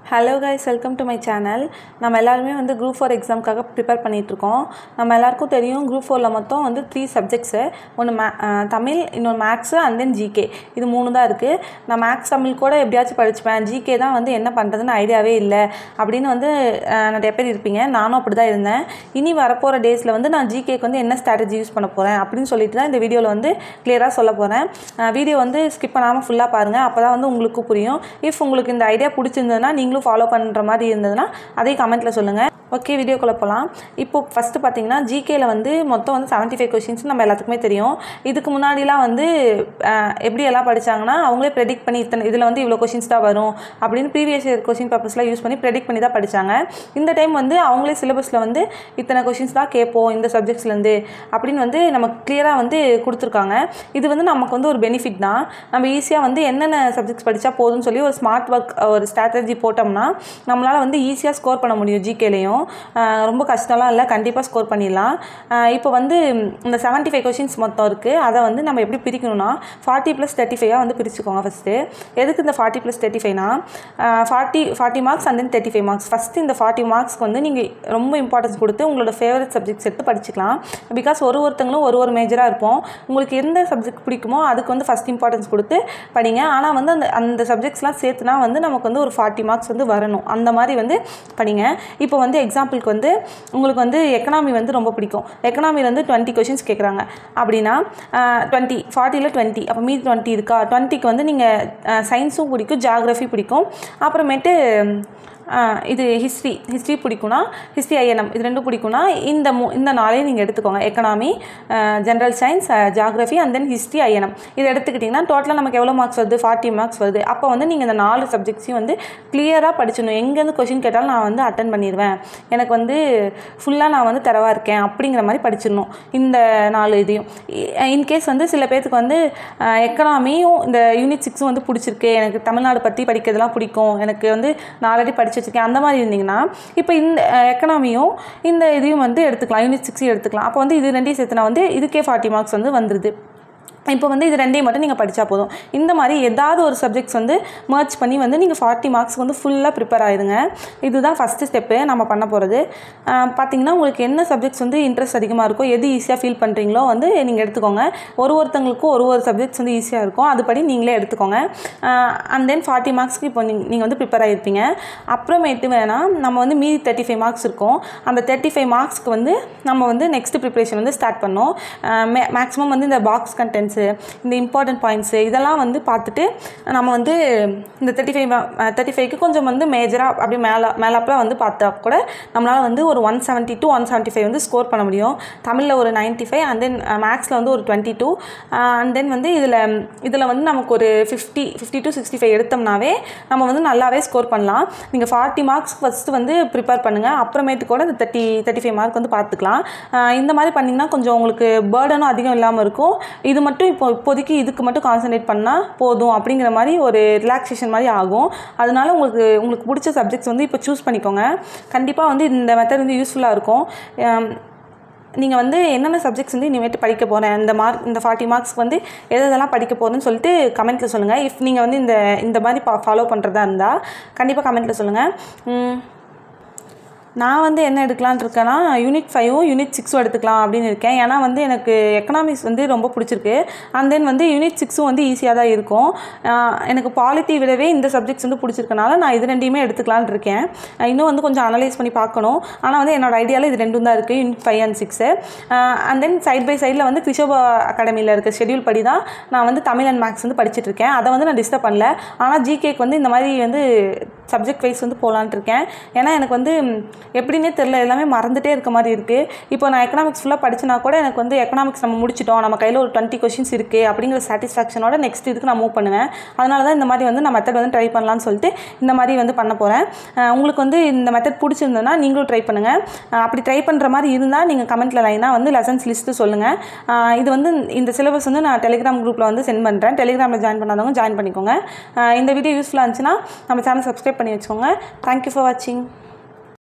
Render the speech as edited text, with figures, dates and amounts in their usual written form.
Hello guys, welcome to my channel. நம்ம எல்லாருமே வந்து குரூப் 4 எக்ஸாமுக்காக ப்ரிப்பேர் பண்ணிகிட்ருக்கோம். நம்ம எல்லாருக்கும் தெரியும், குரூப் 4ல் மொத்தம் வந்து 3 சப்ஜெக்ட்ஸு. ஒன்று தமிழ், இன்னொன்று மேக்ஸு அண்ட் தென் ஜிகே. இது 3 தான் இருக்குது. நான் மேக்ஸ் தமிழ் கூட எப்படியாச்சும் படிச்சுப்பேன், ஜிகே தான் வந்து என்ன பண்ணுறதுன்னு ஐடியாவே இல்லை அப்படின்னு வந்து நிறைய பேர் இருப்பீங்க. நானும் அப்படி தான் இருந்தேன். இனி வரப்போகிற டேஸில் வந்து நான் ஜிகேக்கு வந்து என்ன ஸ்ட்ராட்டஜி யூஸ் பண்ண போகிறேன் அப்படின்னு சொல்லிட்டு தான் இந்த வீடியோவில் வந்து கிளியராக சொல்ல போகிறேன். வீடியோ வந்து ஸ்கிப் பண்ணாமல் ஃபுல்லாக பாருங்கள், அப்போ தான் வந்து உங்களுக்கு புரியும். இஃப் உங்களுக்கு இந்த ஐடியா பிடிச்சிருந்ததுன்னா, நீங்களும் ஃபாலோ பண்ணுற மாதிரி இருந்ததுன்னா அதையும் கமெண்ட்டில் சொல்லுங்கள். ஓகே, வீடியோக்குள்ளே போகலாம். இப்போது ஃபஸ்ட்டு பார்த்தீங்கன்னா, ஜிகேயில் வந்து மொத்தம் வந்து 75 கொஷின்ஸ் நம்ம எல்லாத்துக்குமே தெரியும். இதுக்கு முன்னாடிலாம் வந்து எப்படி எல்லாம் படித்தாங்கன்னா, அவங்களே ப்ரெடிக்ட் பண்ணி இதில் வந்து இவ்வளோ கொஷின்ஸ் தான் வரும் அப்படின்னு ப்ரீவியஸ் இயர் கொஷின் பேப்பர்ஸ்லாம் யூஸ் பண்ணி ப்ரெடிக்ட் பண்ணி தான் படித்தாங்க. இந்த டைம் வந்து அவங்களே சிலபஸில் வந்து இத்தனை கொஷின்ஸ் தான் கேட்போம் இந்த சப்ஜெக்ட்ஸ்லேருந்து அப்படின்னு வந்து நமக்கு கிளியராக வந்து கொடுத்துருக்காங்க. இது வந்து நமக்கு வந்து ஒரு பெனிஃபிட் தான். நம்ம ஈஸியாக வந்து என்னென்ன சப்ஜெக்ட்ஸ் படித்தா போதும்னு சொல்லி ஒரு ஸ்மார்ட் ஒர்க் ஒரு ஸ்ட்ராட்டஜி போட்டோம்னா நம்மளால் வந்து ஈஸியாக ஸ்கோர் பண்ண முடியும். ஜிகேலையும் ரொம்ப கஷ்டம்லாம் இல்லை, கண்டிப்பாக ஸ்கோர் பண்ணிடலாம். இப்போ வந்து இந்த 75 கொஷின்ஸ் மொத்தம் இருக்குது. அதை வந்து நம்ம எப்படி பிரிக்கணும்னா 40 + 35 வந்து பிரிச்சுக்கோங்க. ஃபஸ்ட்டு எதுக்கு இந்த 40 + 35னா 40 marks and then 35 marks. First இந்த 40 மார்க்ஸ்க்கு வந்து நீங்கள் ரொம்ப இம்பார்ட்டன்ஸ் கொடுத்து உங்களோட ஃபேவரட் சப்ஜெக்ட்ஸ் எடுத்து படிச்சுக்கலாம். பிகாஸ் ஒருத்தங்களும் ஒரு மேஜராக இருப்போம். உங்களுக்கு எந்த சப்ஜெக்ட் பிடிக்குமோ அதுக்கு வந்து ஃபஸ்ட் இம்பார்ட்டன்ஸ் கொடுத்து படிங்க. ஆனால் வந்து அந்த சப்ஜெக்ட்ஸ்லாம் சேர்த்துனா வந்து நமக்கு வந்து ஒரு 40 மார்க்ஸ் வந்து வரணும். அந்த மாதிரி வந்து படிங்க. இப்போ வந்து எக்ஸாம்பிளுக்கு வந்து உங்களுக்கு வந்து எக்கனாமி வந்து ரொம்ப பிடிக்கும். எக்கனாமியில் வந்து 20 கொஷின்ஸ் கேட்குறாங்க அப்படின்னா 40ல் 20, அப்போ மீதி 20 இருக்கா? 20க்கு வந்து நீங்கள் சயின்ஸும் பிடிக்கும், ஜியாகிரஃபி பிடிக்கும், அப்புறமேட்டு இது ஹிஸ்ட்ரி பிடிக்கும்னா ஹிஸ்ட்ரி ஐஎன்எம் இது ரெண்டும் பிடிக்கும்னா இந்த நாளையும் நீங்கள் எடுத்துக்கோங்க. Economy, general science, geography and then history INM இது எடுத்துக்கிட்டிங்கன்னா டோட்டலாக நமக்கு எவ்வளோ மார்க்ஸ் வருது? 40 மார்க்ஸ் வருது. அப்போ வந்து நீங்கள் இந்த 4 சப்ஜெக்ட்ஸையும் வந்து கிளியராக படிச்சிடணும். எங்கேருந்து கொஷின் கேட்டாலும் நான் வந்து அட்டன் பண்ணிடுவேன், எனக்கு வந்து ஃபுல்லாக நான் வந்து தரவாக இருக்கேன் அப்படிங்கிற மாதிரி படிச்சிடணும் இந்த 4 இதையும். இன்கேஸ் வந்து சில பேர்த்துக்கு வந்து எக்கனாமியும் இந்த யூனிட் 6 வந்து பிடிச்சிருக்கு, எனக்கு தமிழ்நாடு பற்றி படிக்கிறதுலாம் பிடிக்கும், எனக்கு வந்து நான் ஆல்ரெடி படிச்சு வச்சுருக்கேன், அந்த மாதிரி இருந்தீங்கன்னா இப்போ இந்த எக்கனாமியும் இந்த இதையும் வந்து எடுத்துக்கலாம், யூனிட் 6 எடுத்துக்கலாம். அப்போ வந்து இது ரெண்டையும் சேர்த்துனா வந்து இதுக்கே 40 மார்க்ஸ் வந்து வந்துடுது. இப்போ வந்து இது ரெண்டையும் மட்டும் நீங்கள் படித்தா போதும். இந்த மாதிரி ஏதாவது ஒரு சப்ஜெக்ட்ஸ் வந்து மர்ச் பண்ணி வந்து நீங்கள் 40 மார்க்ஸ் வந்து ஃபுல்லாக ப்ரிப்பேர் ஆகிடுங்க. இதுதான் ஃபஸ்ட்டு ஸ்டெப்பு நம்ம பண்ண போகிறது. பார்த்திங்கன்னா உங்களுக்கு என்ன சப்ஜெக்ட்ஸ் வந்து இன்ட்ரெஸ்ட் அதிகமாக இருக்கோ, எது ஈஸியாக ஃபீல் பண்ணுறீங்களோ வந்து நீங்கள் எடுத்துக்கோங்க. ஒருத்தங்களுக்கும் ஒரு சப்ஜெக்ட்ஸ் வந்து ஈஸியாக இருக்கும், அதுபடி நீங்களே எடுத்துக்கோங்க. அண்ட் தென் 40 மார்க்ஸ்க்கு இப்போ நீங்கள் வந்து ப்ரிப்பேர் ஆகிருப்பீங்க. அப்புறமேட்டு வேணால் நம்ம வந்து மீதி 35 மார்க்ஸ் இருக்கும். அந்த 35 மார்க்ஸ்க்கு வந்து நம்ம வந்து நெக்ஸ்ட் ப்ரிப்ரேஷன் வந்து ஸ்டார்ட் பண்ணோம். மேக்ஸிமம் வந்து இந்த பாக்ஸ் கண்டென்ட்ஸ், இந்த இம்பார்ட்டன்ட் பாயிண்ட்ஸு இதெல்லாம் வந்து பார்த்துட்டு நம்ம வந்து இந்த 35க்கு கொஞ்சம் வந்து மேஜராக அப்படி மேலாப்பில் வந்து பார்த்தா கூட நம்மளால் வந்து ஒரு 170 to 175 வந்து ஸ்கோர் பண்ண முடியும். தமிழில் ஒரு 95 அண்ட் தென் மேக்ஸில் வந்து ஒரு 22 அண்ட் தென் வந்து இதில் வந்து நமக்கு ஒரு 50 to 65 எடுத்தோம்னாவே நம்ம வந்து நல்லாவே ஸ்கோர் பண்ணலாம். நீங்கள் 40 மார்க்ஸ் ஃபஸ்ட்டு வந்து ப்ரிப்பேர் பண்ணுங்கள், அப்புறமேட்டு கூட இந்த 35 மார்க் வந்து பார்த்துக்கலாம். இந்த மாதிரி பண்ணிங்கன்னா கொஞ்சம் உங்களுக்கு பேர்டனும் அதிகம் இல்லாமல் இருக்கும். இது மட்டும் இப்போதைக்கு இதுக்கு மட்டும் கான்சன்ட்ரேட் பண்ணால் போதும் அப்படிங்கிற மாதிரி ஒரு ரிலாக்ஸேஷன் மாதிரி ஆகும். அதனால உங்களுக்கு பிடிச்ச சப்ஜெக்ட்ஸ் வந்து இப்போ சூஸ் பண்ணிக்கோங்க. கண்டிப்பாக வந்து இந்த மெத்தட் வந்து யூஸ்ஃபுல்லாக இருக்கும். நீங்கள் வந்து என்னென்ன சப்ஜெக்ட்ஸ் வந்து இனிமேட்டு படிக்க போகிறேன், இந்த 40 மார்க்ஸ்க்கு வந்து எதெல்லாம் படிக்க போகிறேன்னு சொல்லிட்டு கமெண்ட்டில் சொல்லுங்கள். இஃப் நீங்கள் வந்து இந்த மாதிரி ஃபாலோ பண்ணுறதா இருந்தால் கண்டிப்பாக கமெண்ட்டில் சொல்லுங்கள். நான் வந்து என்ன எடுக்கலான்னு இருக்கேன்னா யூனிட் 5 யூனிட் 6 எடுத்துக்கலாம் அப்படின்னு இருக்கேன். ஏன்னா வந்து எனக்கு எக்கனாமிக்ஸ் வந்து ரொம்ப பிடிச்சிருக்கு. அண்ட் தென் வந்து யூனிட் 6 வந்து ஈஸியாக தான் இருக்கும். எனக்கு பாலிட்டி விடவே இந்த சப்ஜெக்ட்ஸ் வந்து பிடிச்சிருக்கனால நான் இது ரெண்டையுமே எடுத்துக்கலான்னு இருக்கேன். இன்னும் வந்து கொஞ்சம் அனலைஸ் பண்ணி பார்க்கணும். ஆனால் வந்து என்னோடய ஐடியாவில் இது ரெண்டும் தான் இருக்குது, unit 5 and 6. And then side by சைடில் வந்து கிருஷோபா அகாடமியில் இருக்க ஷெடியூல் படி தான் நான் வந்து தமிழ் அண்ட் மேக்ஸ் வந்து படிச்சுட்ருக்கேன். அதை வந்து நான் டிஸ்டர்ப் பண்ணல. ஆனால் ஜிகேக்கு வந்து இந்த மாதிரி வந்து சப்ஜெக்ட் வைஸ் வந்து போகலான்ட்டு இருக்கேன். ஏன்னா எனக்கு வந்து எப்படின்னே தெரில, எல்லாமே மறந்துகிட்டே இருக்க மாதிரி இருக்குது. இப்போ நான் எக்கனாமிக்ஸ் ஃபுல்லாக படிச்சுனா கூட எனக்கு வந்து எக்கனாமிக்ஸ் நம்ம முடிச்சிட்டோம், நம்ம கையில் ஒரு 20 கொஷின்ஸ் இருக்குது அப்படிங்கிற சாட்டிஸ்ஃபேக்ஷனோட நெக்ஸ்ட் இதுக்கு நான் மூவ் பண்ணுவேன். அதனால தான் இந்த மாதிரி வந்து நான் மெத்தட் வந்து ட்ரை பண்ணலான்னு சொல்லிட்டு இந்த மாதிரி வந்து பண்ண போகிறேன். உங்களுக்கு வந்து இந்த மெத்தட் பிடிச்சிருந்ததுன்னா நீங்களும் ட்ரை பண்ணுங்கள். அப்படி ட்ரை பண்ணுற மாதிரி இருந்தால் நீங்கள் கமெண்ட்டில் லைனாக வந்து லெசன்ஸ் லிஸ்ட்டு சொல்லுங்கள். இது வந்து இந்த சிலபஸ் வந்து நான் டெலிகிராம் குரூப்பில் வந்து சென்ட் பண்ணுறேன். டெலிகிராமில் ஜாயின் பண்ணாதவங்க ஜாயின் பண்ணிக்கோங்க. இந்த வீடியோ யூஸ்ஃபுல்லாக இருந்துச்சுன்னா நம்ம சேனல் சப்ஸ்கிரைப் பண்ணி வச்சுக்கோங்க. தேங்க்யூ ஃபார் வாட்சிங்.